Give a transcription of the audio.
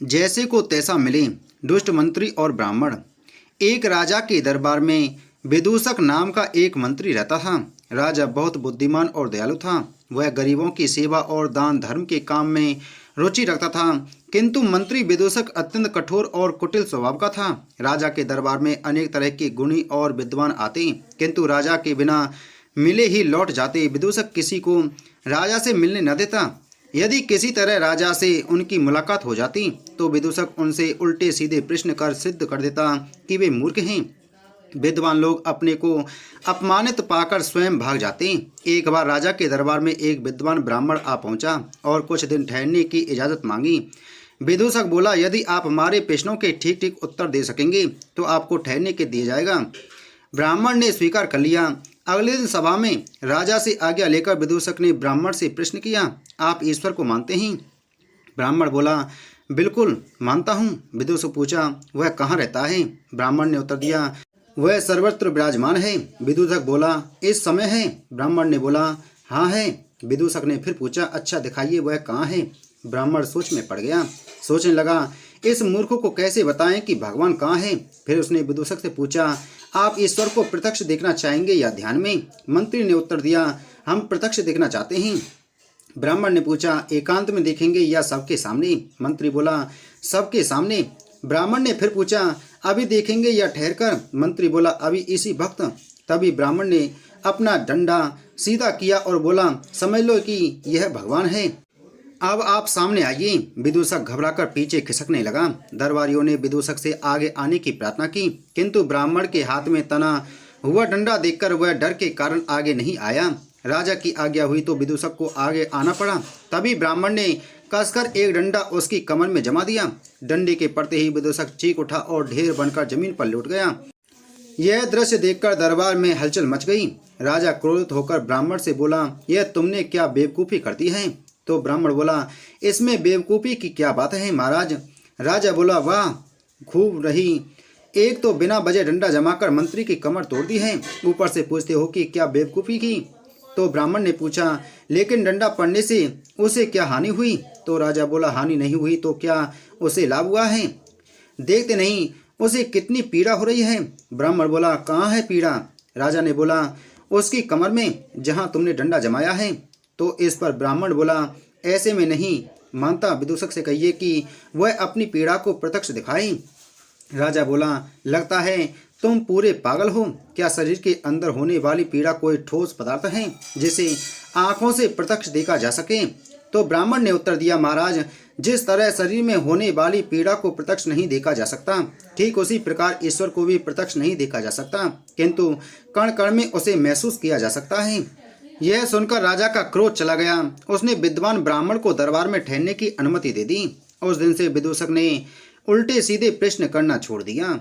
जैसे को तैसा मिले दुष्ट मंत्री और ब्राह्मण। एक राजा के दरबार में विदूषक नाम का एक मंत्री रहता था। राजा बहुत बुद्धिमान और दयालु था। वह गरीबों की सेवा और दान धर्म के काम में रुचि रखता था, किंतु मंत्री विदूषक अत्यंत कठोर और कुटिल स्वभाव का था। राजा के दरबार में अनेक तरह के गुणी और विद्वान आते, किंतु राजा के बिना मिले ही लौट जाते। विदूषक किसी को राजा से मिलने न देता। यदि किसी तरह राजा से उनकी मुलाकात हो जाती तो विदूषक उनसे उल्टे सीधे प्रश्न कर सिद्ध कर देता कि वे मूर्ख हैं। विद्वान लोग अपने को अपमानित पाकर स्वयं भाग जाते। एक बार राजा के दरबार में एक विद्वान ब्राह्मण आ पहुंचा और कुछ दिन ठहरने की इजाज़त मांगी। विदूषक बोला, यदि आप हमारे प्रश्नों के ठीक ठीक उत्तर दे सकेंगे तो आपको ठहरने के दिया जाएगा। ब्राह्मण ने स्वीकार कर लिया। अगले दिन सभा में राजा से आज्ञा लेकर विदूषक ने ब्राह्मण से प्रश्न किया, आप ईश्वर को मानते हैं? ब्राह्मण बोला, बिल्कुल मानता हूँ। विदूषक पूछा, वह कहाँ रहता है? ब्राह्मण ने उत्तर दिया, वह सर्वत्र विराजमान है। विदूषक बोला, इस समय है? ब्राह्मण ने बोला, हाँ है। विदूषक ने फिर पूछा, अच्छा दिखाइए, वह कहाँ है? ब्राह्मण सोच में पड़ गया। सोचने लगा, इस मूर्ख को कैसे बताएं कि भगवान कहाँ है। फिर उसने विदूषक से पूछा, आप ईश्वर को प्रत्यक्ष देखना चाहेंगे या ध्यान में? मंत्री ने उत्तर दिया, हम प्रत्यक्ष देखना चाहते हैं। ब्राह्मण ने पूछा, एकांत में देखेंगे या सबके सामने? मंत्री बोला, सबके सामने। ब्राह्मण ने फिर पूछा, अभी देखेंगे या ठहर कर? मंत्री बोला, अभी इसी वक्त। तभी ब्राह्मण ने अपना डंडा सीधा किया और बोला, समझ लो कि यह भगवान है, अब आप सामने आइए। विदूषक घबराकर पीछे खिसकने लगा। दरबारियों ने विदूषक से आगे आने की प्रार्थना की, किंतु ब्राह्मण के हाथ में तना हुआ डंडा देखकर वह डर के कारण आगे नहीं आया। राजा की आज्ञा हुई तो विदूषक को आगे आना पड़ा। तभी ब्राह्मण ने कसकर एक डंडा उसकी कमर में जमा दिया। डंडे के पड़ते ही विदूषक चीख उठा और ढेर बनकर जमीन पर लौट गया। यह दृश्य देखकर दरबार में हलचल मच गई। राजा क्रोधित होकर ब्राह्मण से बोला, यह तुमने क्या बेवकूफ़ी कर दी है? तो ब्राह्मण बोला, इसमें बेवकूफ़ी की क्या बात है महाराज? राजा बोला, वाह खूब रही, एक तो बिना वजह डंडा जमाकर मंत्री की कमर तोड़ दी है, ऊपर से पूछते हो कि क्या बेवकूफ़ी की? तो ब्राह्मण ने पूछा, लेकिन डंडा पड़ने से उसे क्या हानि हुई? तो राजा बोला, हानि नहीं हुई तो क्या उसे लाभ हुआ है? देखते नहीं उसे कितनी पीड़ा हो रही है। ब्राह्मण बोला, कहाँ है पीड़ा? राजा ने बोला, उसकी कमर में जहाँ तुमने डंडा जमाया है। तो इस पर ब्राह्मण बोला, ऐसे में नहीं मानता, विदूषक से कहिए कि वह अपनी पीड़ा को प्रत्यक्ष दिखाए। राजा बोला, लगता है तुम पूरे पागल हो। क्या शरीर के अंदर होने वाली पीड़ा कोई ठोस पदार्थ है जिसे आंखों से प्रत्यक्ष देखा जा सके? तो ब्राह्मण ने उत्तर दिया, महाराज, जिस तरह शरीर में होने वाली पीड़ा को प्रत्यक्ष नहीं देखा जा सकता, ठीक उसी प्रकार ईश्वर को भी प्रत्यक्ष नहीं देखा जा सकता, किंतु कण कण में उसे महसूस किया जा सकता है। यह सुनकर राजा का क्रोध चला गया। उसने विद्वान ब्राह्मण को दरबार में ठहरने की अनुमति दे दी। उस दिन से विदूषक ने उल्टे सीधे प्रश्न करना छोड़ दिया।